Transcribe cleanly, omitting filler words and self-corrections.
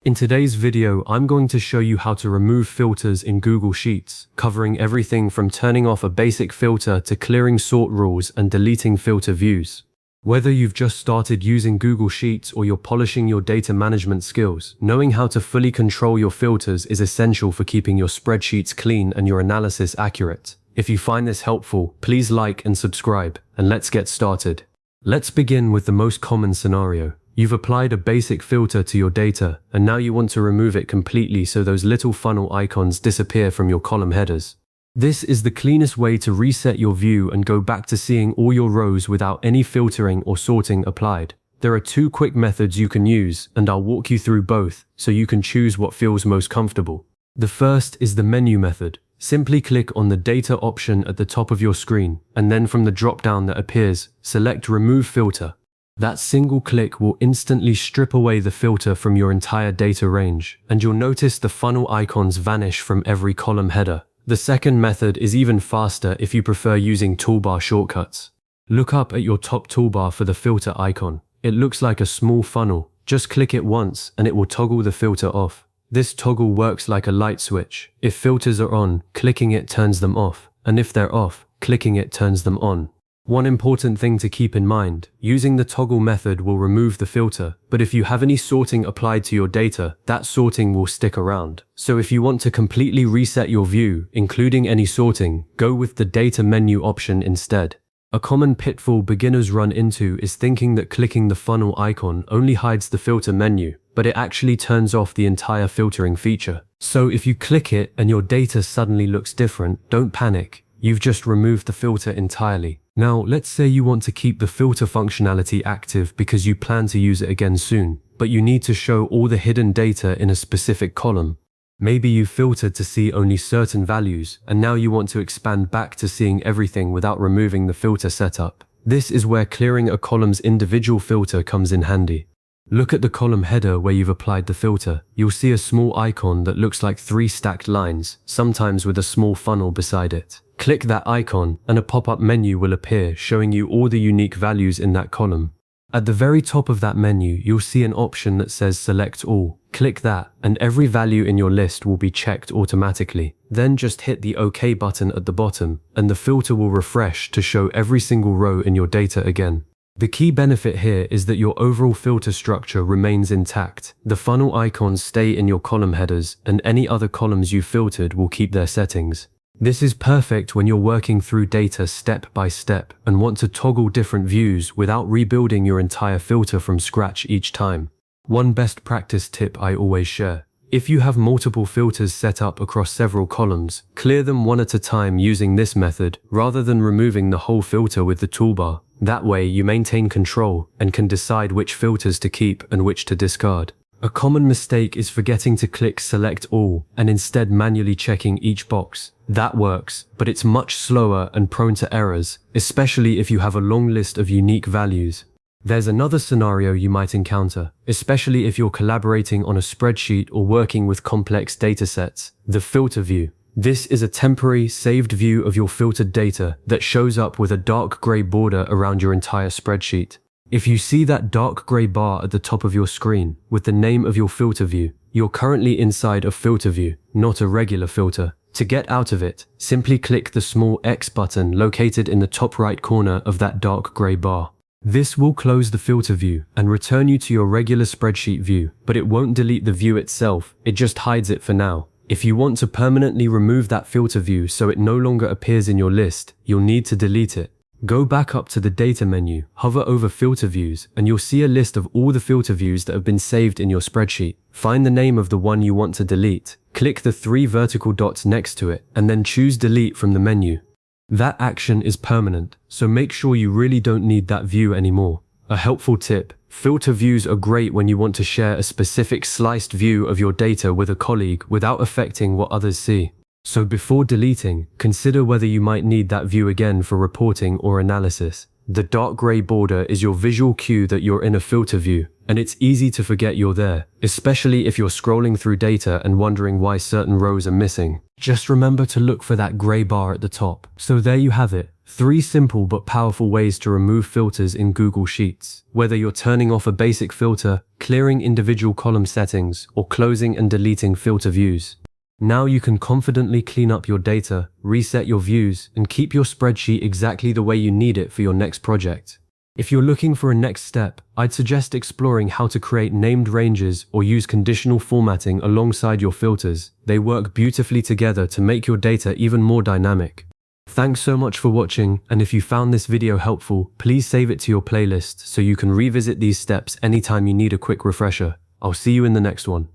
In today's video, I'm going to show you how to remove filters in Google Sheets, covering everything from turning off a basic filter to clearing sort rules and deleting filter views. Whether you've just started using Google Sheets or you're polishing your data management skills, knowing how to fully control your filters is essential for keeping your spreadsheets clean and your analysis accurate. If you find this helpful, please like and subscribe, and let's get started. Let's begin with the most common scenario. You've applied a basic filter to your data, and now you want to remove it completely so those little funnel icons disappear from your column headers. This is the cleanest way to reset your view and go back to seeing all your rows without any filtering or sorting applied. There are two quick methods you can use, and I'll walk you through both so you can choose what feels most comfortable. The first is the menu method. Simply click on the data option at the top of your screen, and then from the drop-down that appears, select Remove Filter. That single click will instantly strip away the filter from your entire data range, and you'll notice the funnel icons vanish from every column header. The second method is even faster if you prefer using toolbar shortcuts. Look up at your top toolbar for the filter icon. It looks like a small funnel. Just click it once and it will toggle the filter off. This toggle works like a light switch. If filters are on, clicking it turns them off, and if they're off, clicking it turns them on. One important thing to keep in mind, using the toggle method will remove the filter, but if you have any sorting applied to your data, that sorting will stick around. So if you want to completely reset your view, including any sorting, go with the data menu option instead. A common pitfall beginners run into is thinking that clicking the funnel icon only hides the filter menu, but it actually turns off the entire filtering feature. So if you click it and your data suddenly looks different, don't panic. You've just removed the filter entirely. Now, let's say you want to keep the filter functionality active because you plan to use it again soon, but you need to show all the hidden data in a specific column. Maybe you filtered to see only certain values, and now you want to expand back to seeing everything without removing the filter setup. This is where clearing a column's individual filter comes in handy. Look at the column header where you've applied the filter. You'll see a small icon that looks like 3 stacked lines, sometimes with a small funnel beside it. Click that icon and a pop-up menu will appear showing you all the unique values in that column. At the very top of that menu, you'll see an option that says Select All. Click that and every value in your list will be checked automatically. Then just hit the OK button at the bottom and the filter will refresh to show every single row in your data again. The key benefit here is that your overall filter structure remains intact. The funnel icons stay in your column headers and any other columns you filtered will keep their settings. This is perfect when you're working through data step by step and want to toggle different views without rebuilding your entire filter from scratch each time. One best practice tip I always share. If you have multiple filters set up across several columns, clear them one at a time using this method rather than removing the whole filter with the toolbar. That way you maintain control and can decide which filters to keep and which to discard. A common mistake is forgetting to click Select All and instead manually checking each box. That works, but it's much slower and prone to errors, especially if you have a long list of unique values. There's another scenario you might encounter, especially if you're collaborating on a spreadsheet or working with complex datasets. The filter view. This is a temporary, saved view of your filtered data that shows up with a dark gray border around your entire spreadsheet. If you see that dark gray bar at the top of your screen with the name of your filter view, you're currently inside a filter view, not a regular filter. To get out of it, simply click the small X button located in the top right corner of that dark gray bar. This will close the filter view and return you to your regular spreadsheet view, but it won't delete the view itself, it just hides it for now. If you want to permanently remove that filter view so it no longer appears in your list, you'll need to delete it. Go back up to the data menu, hover over filter views, and you'll see a list of all the filter views that have been saved in your spreadsheet. Find the name of the one you want to delete. Click the 3 vertical dots next to it, and then choose Delete from the menu. That action is permanent, so make sure you really don't need that view anymore. A helpful tip: filter views are great when you want to share a specific sliced view of your data with a colleague without affecting what others see. So before deleting, consider whether you might need that view again for reporting or analysis. The dark gray border is your visual cue that you're in a filter view, and it's easy to forget you're there, especially if you're scrolling through data and wondering why certain rows are missing. Just remember to look for that gray bar at the top. So there you have it, 3 simple but powerful ways to remove filters in Google Sheets. Whether you're turning off a basic filter, clearing individual column settings, or closing and deleting filter views. Now you can confidently clean up your data, reset your views, and keep your spreadsheet exactly the way you need it for your next project. If you're looking for a next step, I'd suggest exploring how to create named ranges or use conditional formatting alongside your filters. They work beautifully together to make your data even more dynamic. Thanks so much for watching, and if you found this video helpful, please save it to your playlist so you can revisit these steps anytime you need a quick refresher. I'll see you in the next one.